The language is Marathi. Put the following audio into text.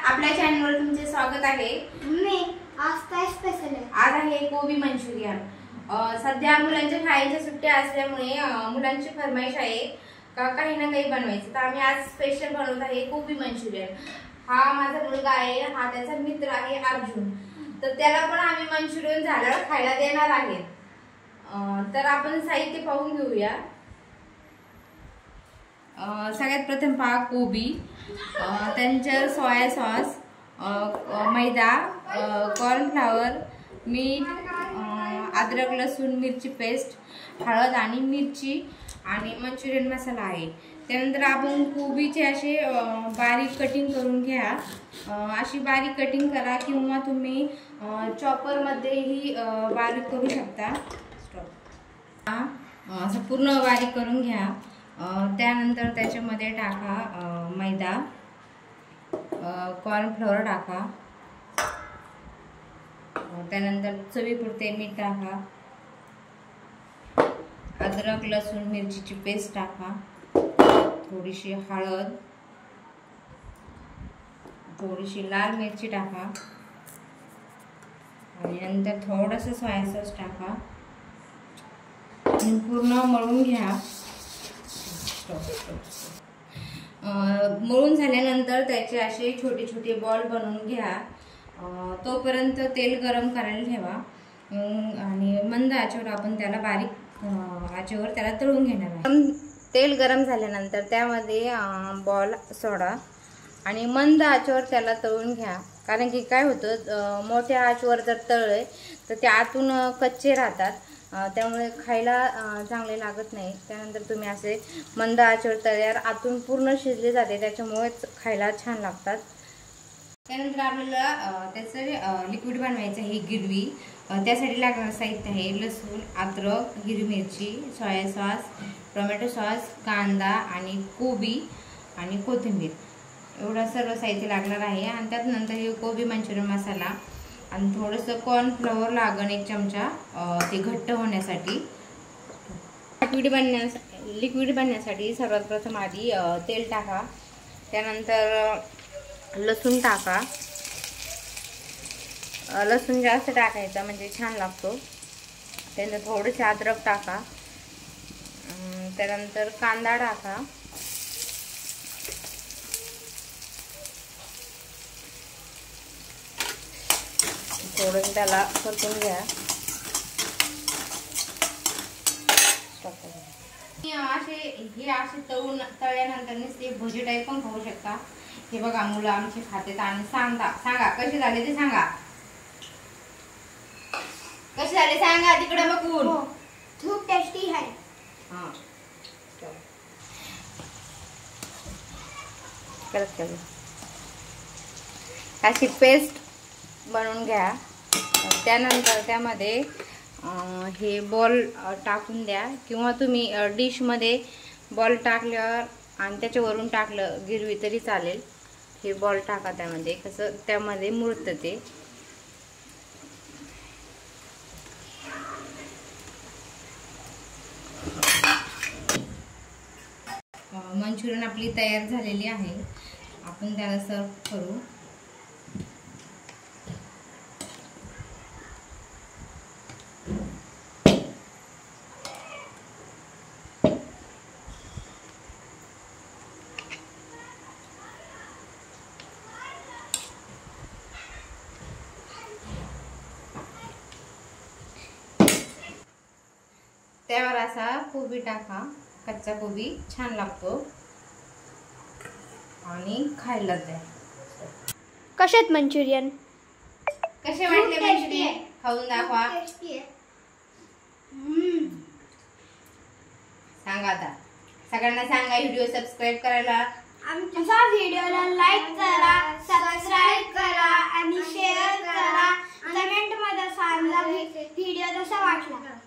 आपल्या चॅनलवर तुमचे स्वागत आहे। आज काय स्पेशल आहे? आज आहे कोबी मंचुरियन। सध्या मुलांच्या शाळेच्या सुट्ट्या असल्यामुळे मुलांची फरमाईश आहे का काही ना काही बनवायचं, तर आम्ही आज स्पेशल बनवत आहे कोबी मंचुरियन। हा माझा मुलगा आहे, हा त्याचा मित्र आहे अर्जुन, तर त्याला पण आम्ही मंचुरियन झाल्यावर खायला देणार आहे। तर आपण साहित्य पाहून घेऊया। सगळ्यात प्रथम पहा कोबी, त्यांच्या सोया सॉस, मैदा, कॉर्नफ्लॉवर, मीठ, अद्रक लसूण मिरची पेस्ट, हळद आणि मिरची आणि मंचुरियन मसाला आहे। त्यानंतर आपण कोबीचे असे बारीक कटिंग करून घ्या। अशी बारीक कटिंग करा किंवा तुम्ही चॉपर मध्येही बारीक करू शकता। असं पूर्ण बारीक करून घ्या। त्यानंतर त्याच्यामध्ये टाका मैदा, कॉर्नफ्लॉवर टाका, त्यानंतर चवीपुरते मीठ टाका, अद्रक लसूण मिरचीची पेस्ट टाका, थोडीशी हळद, थोडीशी लाल मिरची टाका आणि नंतर थोडंसं सोया सॉस टाका आणि पूर्ण मळून घ्या। मळून झाल्यानंतर त्याचे असे छोटे छोटे बॉल बनवून घ्या। तोपर्यंत तेल गरम करायला ठेवा आणि मंद आचेवर आपण त्याला बारीक आचेवर त्याला तळून घेणार आहे। तेल गरम झाल्यानंतर त्यामध्ये बॉल सोडा आणि मंद आचेवर त्याला तळून घ्या, कारण की काय होतं, मोठ्या आचेवर जर तळले तर ते आतून कच्चे राहतात, त्यामुळे खायला चांगले लागत नाही। त्यानंतर तुम्ही असे मंद आचेवर तळल्यावर आतून पूर्ण शिजले जाते, त्याच्यामुळे खायला छान लागतात। त्यानंतर आपल्याला त्याचं लिक्विड बनवायचं आहे, गिरवी। त्यासाठी लागणारं साहित्य आहे लसूण, अद्रक, हिरवी मिरची, सोया सॉस, टोमॅटो सॉस, कांदा आणि कोबी आणि कोथिंबीर, एवढं सर्व साहित्य लागणार आहे। आणि त्यात नंतर हे कोबी मंचुरियन मसाला आणि थोडंसं कॉर्नफ्लॉवर लागण 1 चमचा, ते घट्ट होण्यासाठी। लिक्विड बनण्यासाठी सर्वात प्रथम आधी तेल टाका, त्यानंतर लसूण टाका। लसूण जास्त टाकायचा म्हणजे छान लागतो। त्यानंतर थोडेसे अद्रक टाका, त्यानंतर कांदा टाका, थोडं त्याला परतून घ्या। हे असे तळल्यानंतर नुसते भजी टाईप पण खाऊ शकता। हे बघा मुलं आमचे खातात आणि सांगा कसे झाले ते सांगा, कसे झाले सांगा तिकडे बघून। खूप टेस्टी आहे। अशी पेस्ट बनवून घ्या। त्यानंतर त्यामध्ये हे बॉल टाकून द्या, किंवा तुम्ही डिशमध्ये बॉल टाकल्यावर आणि त्याच्यावरून टाकलं गिरवी तरी चालेल। हे बॉल टाका त्यामध्ये, कसं त्यामध्ये मुरतं ते। मंचुरियन आपली तयार झालेली आहे, आपण त्याला सर्व करू। त्यावर असा कोबी टाका, कच्चा कोबी छान लागतो आणि खायला द्या। कशात मंचुरियन? कसे वाटले मंचुरियन? खाऊन दाखवा, सांगा आता सगळ्यांना सांगा व्हिडिओ सबस्क्राईब करायला, आमच्या व्हिडिओला लाईक करा, सबस्क्राईब करा आणि शेअर करा। कमेंट मध्ये सांगा व्हिडिओ कसा वाटला।